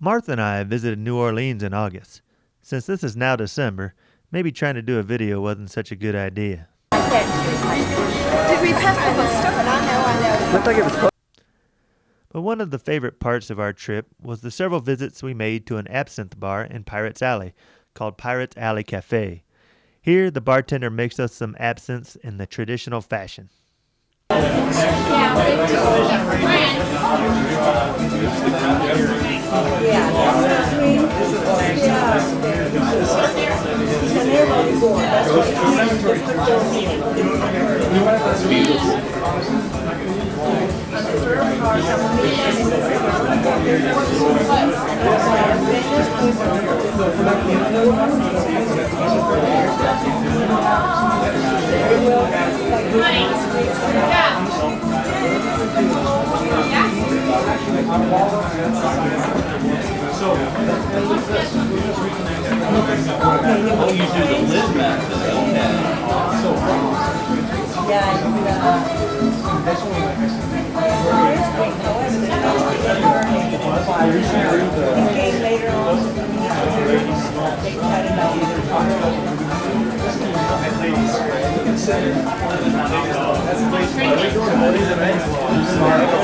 Martha and I visited New Orleans in August. Since this is now December, maybe trying to do a video wasn't such a good idea. Did we pass the bookstore? I know. Looked like it was close. But one of the favorite parts of our trip was the several visits we made to an absinthe bar in Pirates Alley called Pirates Alley Cafe. Here, the bartender makes us some absinthe in the traditional fashion.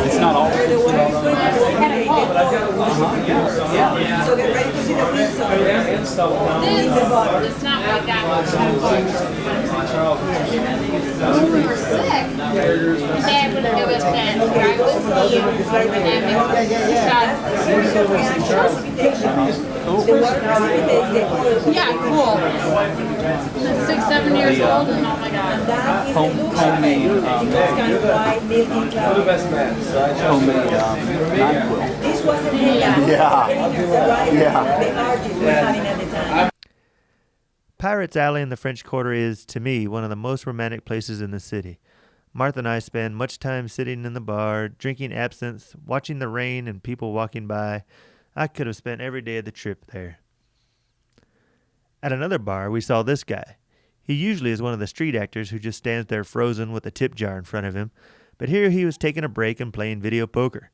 It's not all. So get ready to see the pizza. It's not like that. When we were sick, Dad would give us that dry whiskey and yeah, cool. 6, 7 years old and oh my god. Homemade This wasn't Pirates Alley in the French Quarter is, to me, one of the most romantic places in the city. Martha and I spend much time sitting in the bar, drinking absinthe, watching the rain and people walking by. I could have spent every day of the trip there. At another bar, we saw this guy. He usually is one of the street actors who just stands there frozen with a tip jar in front of him, but here he was taking a break and playing video poker.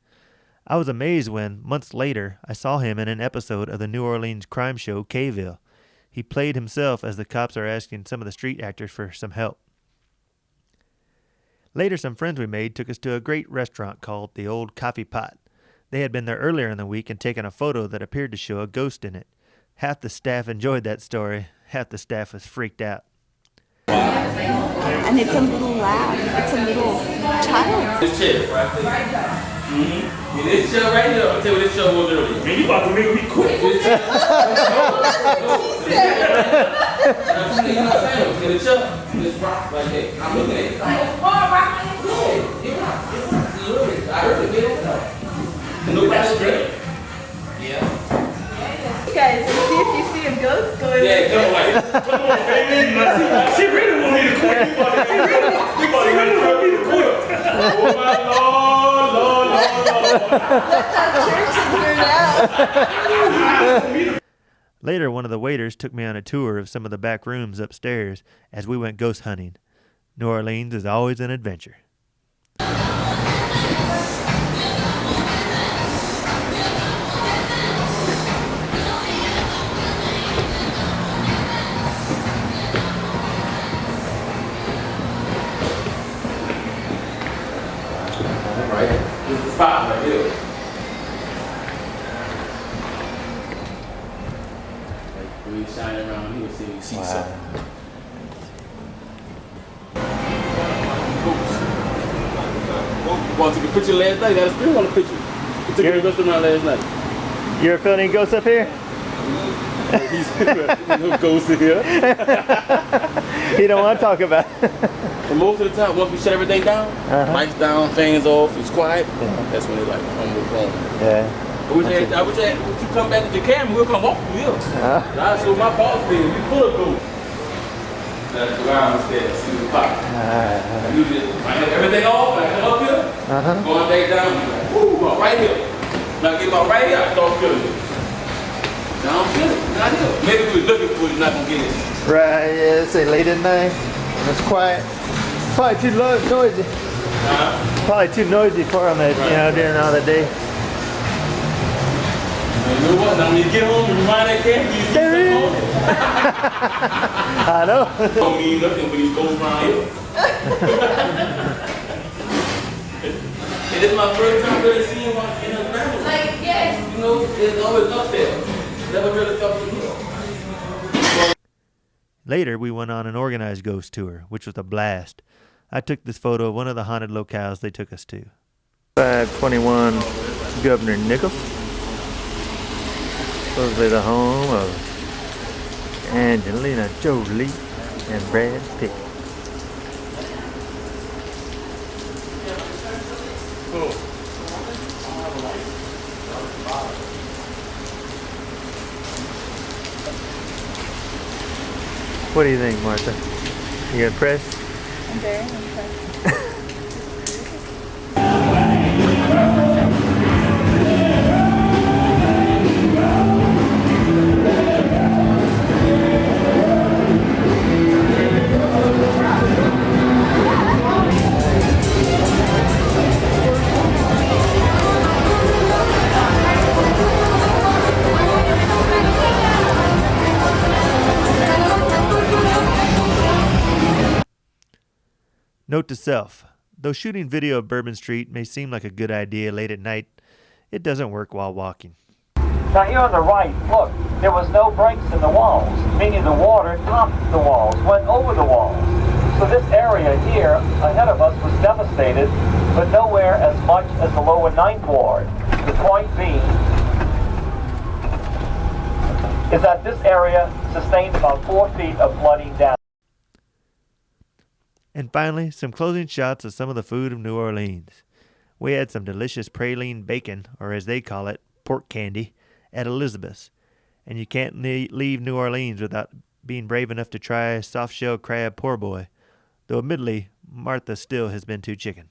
I was amazed when, months later, I saw him in an episode of the New Orleans crime show K-Ville. He played himself as the cops are asking some of the street actors for some help. Later, some friends we made took us to a great restaurant called the Old Coffee Pot. They had been there earlier in the week and taken a photo that appeared to show a ghost in it. Half the staff enjoyed that story. Half the staff was freaked out. And it's a little laugh. It's a little child. This chair right there. This chair right here, I'll tell you what this chair was earlier. Man, you about to make me quit. This chair. You know what I'm saying? The chair, this rock right there. I'm looking at it. Oh, rock right there. It's rock. I heard it. Nobody's great. Yeah. Guys, let's see if you see a ghost going. Yeah, come on, come on, baby. She really want me to quit. She really want me to quit. Oh my Lord. Let's have church in here now. Later, one of the waiters took me on a tour of some of the back rooms upstairs as we went ghost hunting. New Orleans is always an adventure. Right? This is the spot right here. Like when you shine around here, see you see something. Want to take a picture last night? Got a still want a picture. We took a restaurant last night. You ever feel any ghosts up here? He's no ghosts in here. You don't want to talk about it. And most of the time, once we shut everything down, lights down, fans off, it's quiet, that's when they like, I'm with home. Yeah. I wish you come back with your camera, we'll come walk through here. I show my boss there, we full of ghosts. That's the ground instead, see the pot. You just, I have everything off, I come up here, going back down, like, whoo, about right here. When I get about right here, I start feeling it. Now I'm feeling it, not here. Maybe we're looking for it, you're not gonna get it. Right, yeah, it's late at night. It's quiet. Probably too noisy. Probably too noisy for them, during all the day. You know what? Now when you get home and you mind that camp, you see something I know. don't mean nothing for these ghosts around here. And it's my first time really seeing one in a family. Like, yes. You know, it's always up there. Never really felt it here. Later, we went on an organized ghost tour, which was a blast. I took this photo of one of the haunted locales they took us to. 521 Governor Nichols. Supposedly the home of Angelina Jolie and Brad Pitt. What do you think, Martha? You impressed? I'm very impressed. Note to self, though shooting video of Bourbon Street may seem like a good idea late at night, it doesn't work while walking. Now here on the right, look, there was no breaks in the walls, meaning the water topped the walls, went over the walls. So this area here ahead of us was devastated, but nowhere as much as the lower Ninth Ward. The point being is that this area sustained about 4 feet of flooding damage. And finally, some closing shots of some of the food of New Orleans. We had some delicious praline bacon, or as they call it, pork candy, at Elizabeth's. And you can't leave New Orleans without being brave enough to try soft-shell crab poor boy, though admittedly, Martha still has been too chicken.